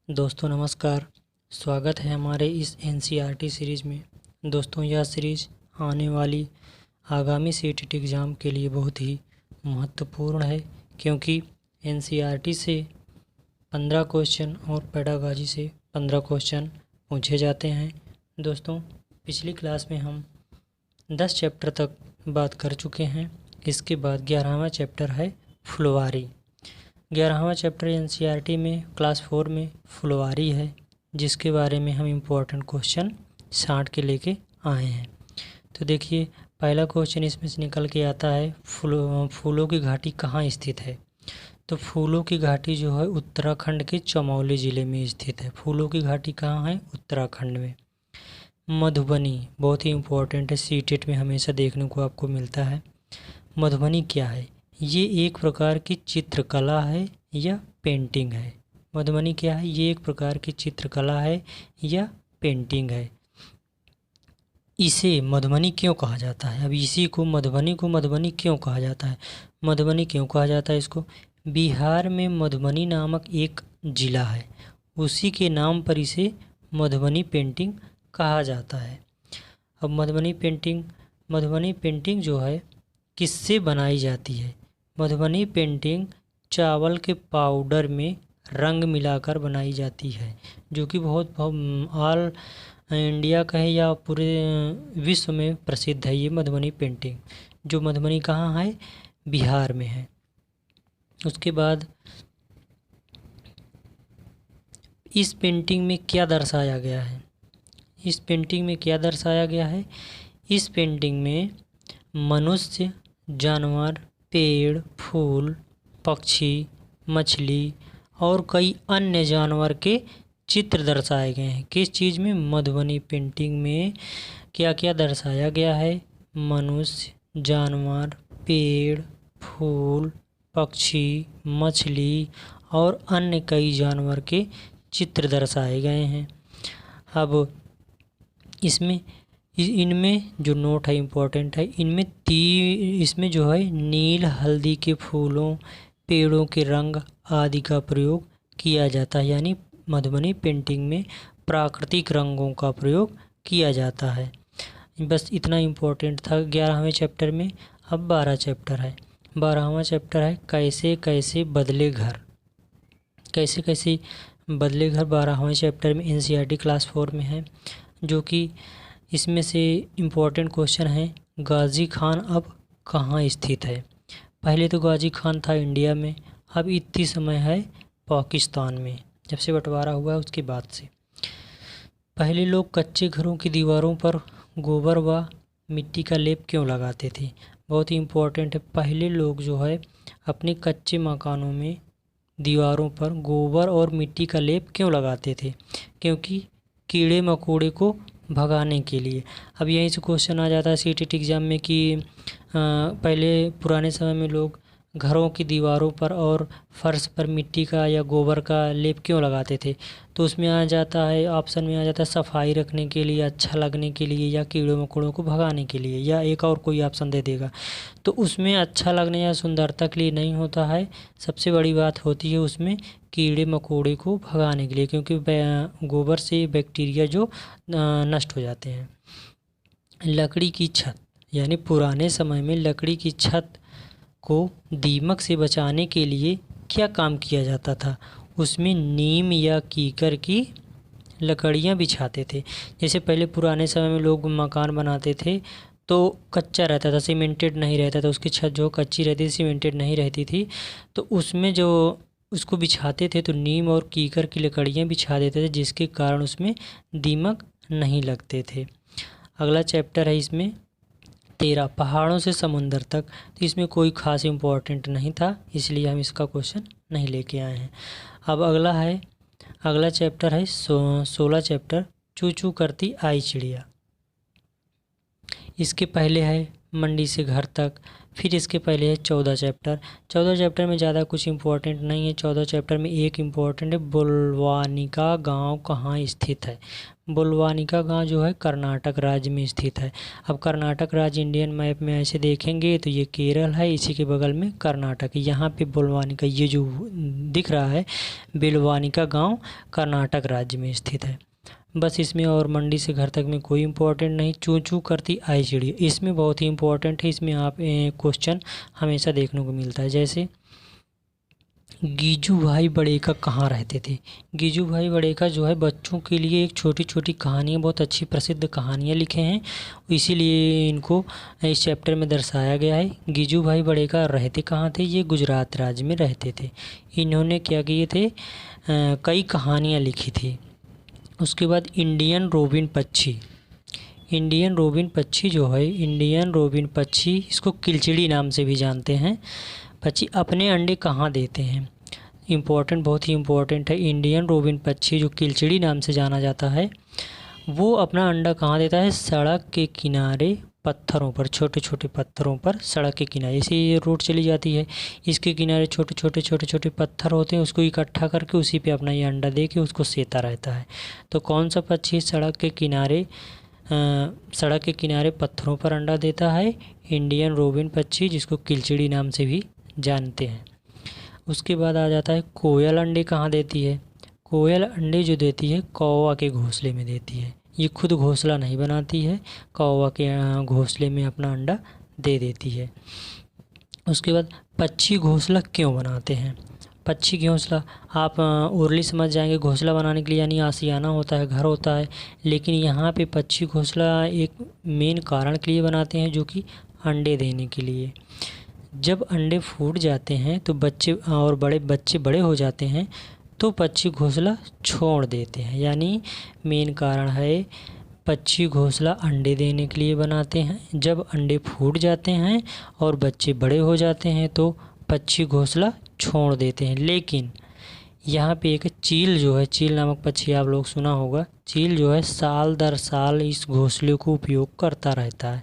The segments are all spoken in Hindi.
दोस्तों नमस्कार। स्वागत है हमारे इस एनसीईआरटी सीरीज़ में। दोस्तों यह सीरीज़ आने वाली आगामी सीटीटी एग्ज़ाम के लिए बहुत ही महत्वपूर्ण है, क्योंकि एनसीईआरटी से 15 क्वेश्चन और पेडागॉजी से 15 क्वेश्चन पूछे जाते हैं। दोस्तों पिछली क्लास में हम 10 चैप्टर तक बात कर चुके हैं। इसके बाद 11वां चैप्टर है फुलवारी। 11वां चैप्टर एनसीईआरटी में क्लास 4 में फुलवारी है, जिसके बारे में हम इम्पोर्टेंट क्वेश्चन 60 के लेके आए हैं। तो देखिए, पहला क्वेश्चन इसमें से निकल के आता है, फूलों की घाटी कहाँ स्थित है। तो फूलों की घाटी जो है उत्तराखंड के चमोली ज़िले में स्थित है। फूलों की घाटी कहाँ है? उत्तराखंड में। मधुबनी बहुत ही इम्पोर्टेंट है, सीटेट में हमेशा देखने को आपको मिलता है। मधुबनी क्या है? ये एक प्रकार की चित्रकला है या पेंटिंग है। मधुबनी क्या है? ये एक प्रकार की चित्रकला है या पेंटिंग है। इसे मधुबनी क्यों कहा जाता है? अब इसी को मधुबनी क्यों कहा जाता है? मधुबनी क्यों कहा जाता है इसको? बिहार में मधुबनी नामक एक ज़िला है, उसी के नाम पर इसे मधुबनी पेंटिंग कहा जाता है। अब मधुबनी पेंटिंग जो है किससे बनाई जाती है? मधुबनी पेंटिंग चावल के पाउडर में रंग मिलाकर बनाई जाती है, जो कि बहुत ऑल इंडिया का है या पूरे विश्व में प्रसिद्ध है। ये मधुबनी पेंटिंग जो मधुबनी कहाँ है? बिहार में है। उसके बाद इस पेंटिंग में क्या दर्शाया गया है? इस पेंटिंग में क्या दर्शाया गया है? इस पेंटिंग में मनुष्य, जानवर, पेड़, फूल, पक्षी, मछली और कई अन्य जानवर के चित्र दर्शाए गए हैं। किस चीज़ में? मधुबनी पेंटिंग में क्या क्या दर्शाया गया है? मनुष्य, जानवर, पेड़, फूल, पक्षी, मछली और अन्य कई जानवर के चित्र दर्शाए गए हैं। अब इनमें जो नोट है इम्पोर्टेंट है, इसमें जो है नील, हल्दी के फूलों, पेड़ों के रंग आदि का प्रयोग किया जाता है। यानी मधुबनी पेंटिंग में प्राकृतिक रंगों का प्रयोग किया जाता है। बस इतना इम्पोर्टेंट था 11वें चैप्टर में। अब 12 चैप्टर है। 12वां चैप्टर है कैसे कैसे बदले घर। कैसे कैसे बदले घर 12वें चैप्टर में एनसीईआरटी क्लास 4 में है, जो कि इसमें से इम्पोर्टेंट क्वेश्चन है, गाजी खान अब कहाँ स्थित है। पहले तो गाजी खान था इंडिया में, अब इतनी समय है पाकिस्तान में, जब से बंटवारा हुआ है उसके बाद से। पहले लोग कच्चे घरों की दीवारों पर गोबर व मिट्टी का लेप क्यों लगाते थे? बहुत ही इम्पोर्टेंट है। पहले लोग जो है अपने कच्चे मकानों में दीवारों पर गोबर और मिट्टी का लेप क्यों लगाते थे? क्योंकि कीड़े मकोड़े को भगाने के लिए। अब यहीं से क्वेश्चन आ जाता है सीटीटी एग्ज़ाम में कि पहले पुराने समय में लोग घरों की दीवारों पर और फर्श पर मिट्टी का या गोबर का लेप क्यों लगाते थे? तो उसमें आ जाता है, ऑप्शन में आ जाता है सफाई रखने के लिए, अच्छा लगने के लिए, या कीड़े मकोड़ों को भगाने के लिए, या एक और कोई ऑप्शन दे देगा। तो उसमें अच्छा लगने या सुंदरता के लिए नहीं होता है। सबसे बड़ी बात होती है उसमें कीड़े मकोड़े को भगाने के लिए, क्योंकि गोबर से बैक्टीरिया जो नष्ट हो जाते हैं। लकड़ी की छत, यानी पुराने समय में लकड़ी की छत को दीमक से बचाने के लिए क्या काम किया जाता था? उसमें नीम या कीकर की लकड़ियाँ बिछाते थे। जैसे पहले पुराने समय में लोग मकान बनाते थे तो कच्चा रहता था, सीमेंटेड नहीं रहता था, उसकी छत जो कच्ची रहती थी, सीमेंटेड नहीं रहती थी, तो उसमें जो उसको बिछाते थे तो नीम और कीकर की लकड़ियाँ बिछा देते थे, जिसके कारण उसमें दीमक नहीं लगते थे। अगला चैप्टर है इसमें 13 पहाड़ों से समुंदर तक। तो इसमें कोई खास इम्पोर्टेंट नहीं था, इसलिए हम इसका क्वेश्चन नहीं लेके आए हैं। अब अगला चैप्टर है 16 चैप्टर चू चू करती आई चिड़िया। इसके पहले है मंडी से घर तक। फिर इसके पहले है 14 चैप्टर। 14 चैप्टर में ज़्यादा कुछ इम्पोर्टेंट नहीं है। 14 चैप्टर में एक इम्पोर्टेंट है, बुलवानिका गांव कहाँ स्थित है। बुलवानिका गांव जो है कर्नाटक राज्य में स्थित है। अब कर्नाटक राज्य इंडियन मैप में ऐसे देखेंगे तो ये केरल है, इसी के बगल में कर्नाटक है। यहाँ पे बुलवानिका, ये जो दिख रहा है बुलवानिका गांव कर्नाटक राज्य में स्थित है। बस इसमें और मंडी से घर तक में कोई इम्पोर्टेंट नहीं। चूँ चूँ करती आई चिड़िया, इसमें बहुत ही इम्पोर्टेंट है। इसमें आप क्वेश्चन हमेशा देखने को मिलता है। जैसे गीजू भाई बड़ेका कहाँ रहते थे। गीजू भाई बड़ेका जो है बच्चों के लिए एक छोटी छोटी कहानियाँ, बहुत अच्छी प्रसिद्ध कहानियाँ लिखे हैं, इसीलिए इनको इस चैप्टर में दर्शाया गया है। गीजू भाई बड़ेका रहते कहाँ थे, ये गुजरात राज्य में रहते थे। इन्होंने क्या किए थे, कई कहानियाँ लिखी थी। उसके बाद इंडियन रोबिन पक्षी। इंडियन रोबिन पक्षी जो है, इंडियन रोबिन पक्षी, इसको किलचिड़ी नाम से भी जानते हैं, पक्षी अपने अंडे कहाँ देते हैं। इम्पोर्टेंट, बहुत ही इम्पोर्टेंट है। इंडियन रोबिन पक्षी जो किलचिड़ी नाम से जाना जाता है, वो अपना अंडा कहाँ देता है, सड़क के किनारे पत्थरों पर, छोटे छोटे पत्थरों पर, सड़क के किनारे। जैसे ये रोड चली जाती है, इसके किनारे छोटे छोटे पत्थर होते हैं, उसको इकट्ठा करके उसी पे अपना ये अंडा दे के उसको सेता रहता है। तो कौन सा पक्षी सड़क के किनारे पत्थरों पर अंडा देता है, इंडियन रोबिन पक्षी, जिसको किलचिड़ी नाम से भी जानते हैं। उसके बाद आ जाता है कोयल अंडे कहाँ देती है। कोयल अंडे जो देती है कौवा के घोंसले में देती है। ये खुद घोंसला नहीं बनाती है, कौवा के घोंसले में अपना अंडा दे देती है। उसके बाद पक्षी घोंसला क्यों बनाते हैं। पक्षी घोंसला आप उर्ली समझ जाएंगे, घोंसला बनाने के लिए यानी आशियाना होता है, घर होता है, लेकिन यहाँ पे पक्षी घोंसला एक मेन कारण के लिए बनाते हैं, जो कि अंडे देने के लिए। जब अंडे फूट जाते हैं तो बच्चे बड़े हो जाते हैं तो पक्षी घोंसला छोड़ देते हैं। यानी मेन कारण है, पक्षी घोंसला अंडे देने के लिए बनाते हैं। जब अंडे फूट जाते हैं और बच्चे बड़े हो जाते हैं तो पक्षी घोंसला छोड़ देते हैं। लेकिन यहाँ पे एक चील जो है, चील नामक पक्षी आप लोग सुना होगा, चील जो है साल दर साल इस घोंसले को उपयोग करता रहता है।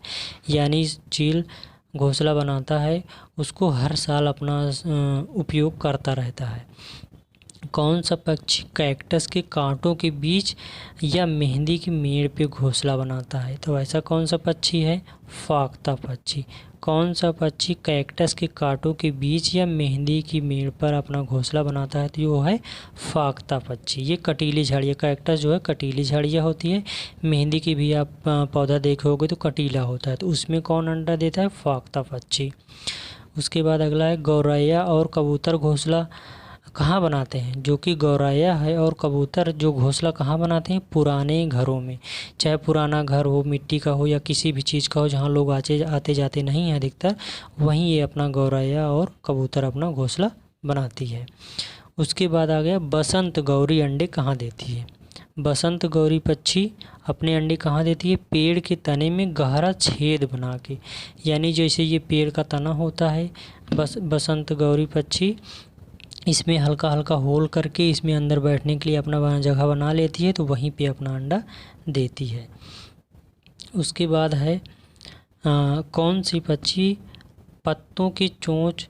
यानी चील घोंसला बनाता है, उसको हर साल अपना उपयोग करता रहता है। कौन सा पक्षी कैक्टस के कांटों के बीच या मेहंदी की मेड़ पे घोंसला बनाता है। तो ऐसा कौन सा पक्षी है, फाख्ता पक्षी। कौन सा पक्षी कैक्टस के कांटों के बीच या मेहंदी की मेड़ पर अपना घोंसला बनाता है, तो वो है फाख्ता पक्षी। ये कटीली झाड़ियाँ, कैक्टस जो है कटीली झाड़ियाँ होती है, मेहंदी की भी आप पौधा देखोगे तो कटीला होता है, तो उसमें कौन अंडा देता है, फाख्ता पक्षी। उसके बाद अगला है गौरैया और कबूतर घोंसला कहाँ बनाते हैं। जो कि गौरैया है और कबूतर जो घोंसला कहाँ बनाते हैं, पुराने घरों में। चाहे पुराना घर हो, मिट्टी का हो या किसी भी चीज़ का हो, जहाँ लोग आते जाते नहीं हैं अधिकतर, वहीं ये अपना गौरैया और कबूतर अपना घोंसला बनाती है। उसके बाद आ गया बसंत गौरी अंडे कहाँ देती है। बसंत गौरी पक्षी अपने अंडे कहाँ देती है, पेड़ के तने में गहरा छेद बना के। यानी जैसे ये पेड़ का तना होता है, बसंत गौरी पक्षी इसमें हल्का हल्का होल करके इसमें अंदर बैठने के लिए अपना जगह बना लेती है, तो वहीं पे अपना अंडा देती है। उसके बाद है कौन सी पक्षी पत्तों की चोंच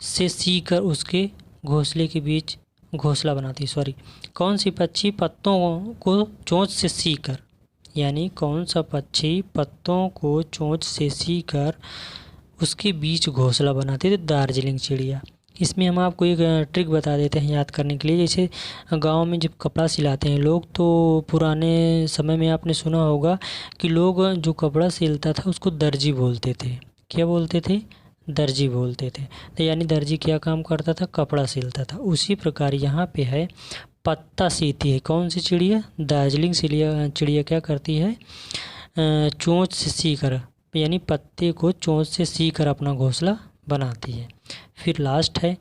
से सीकर उसके घोंसले के बीच घोंसला बनाती है। कौन सी पक्षी पत्तों को चोंच से सीकर, यानी कौन सा पक्षी पत्तों को चोंच से सीकर उसके बीच घोंसला बनाती है, तो दार्जिलिंग चिड़िया। इसमें हम आपको एक ट्रिक बता देते हैं याद करने के लिए। जैसे गांव में जब कपड़ा सिलाते हैं लोग, तो पुराने समय में आपने सुना होगा कि लोग जो कपड़ा सिलता था उसको दर्जी बोलते थे। क्या बोलते थे, दर्जी बोलते थे। तो यानी दर्जी क्या काम करता था, कपड़ा सिलता था। उसी प्रकार यहाँ पे है पत्ता सीती है कौन सी चिड़िया, दार्जिलिंग चिड़िया क्या करती है, चोंच से सीकर, यानी पत्ते को चोंच से सीकर अपना घोंसला बनाती है। फिर लास्ट है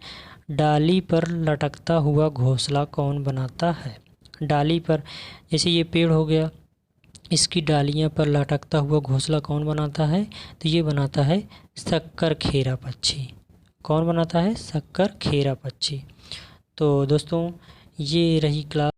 डाली पर लटकता हुआ घोंसला कौन बनाता है। डाली पर, जैसे ये पेड़ हो गया, इसकी डालियां पर लटकता हुआ घोंसला कौन बनाता है, तो ये बनाता है शक्कर खेरा पक्षी। कौन बनाता है, शक्कर खेरा पक्षी। तो दोस्तों ये रही क्लास।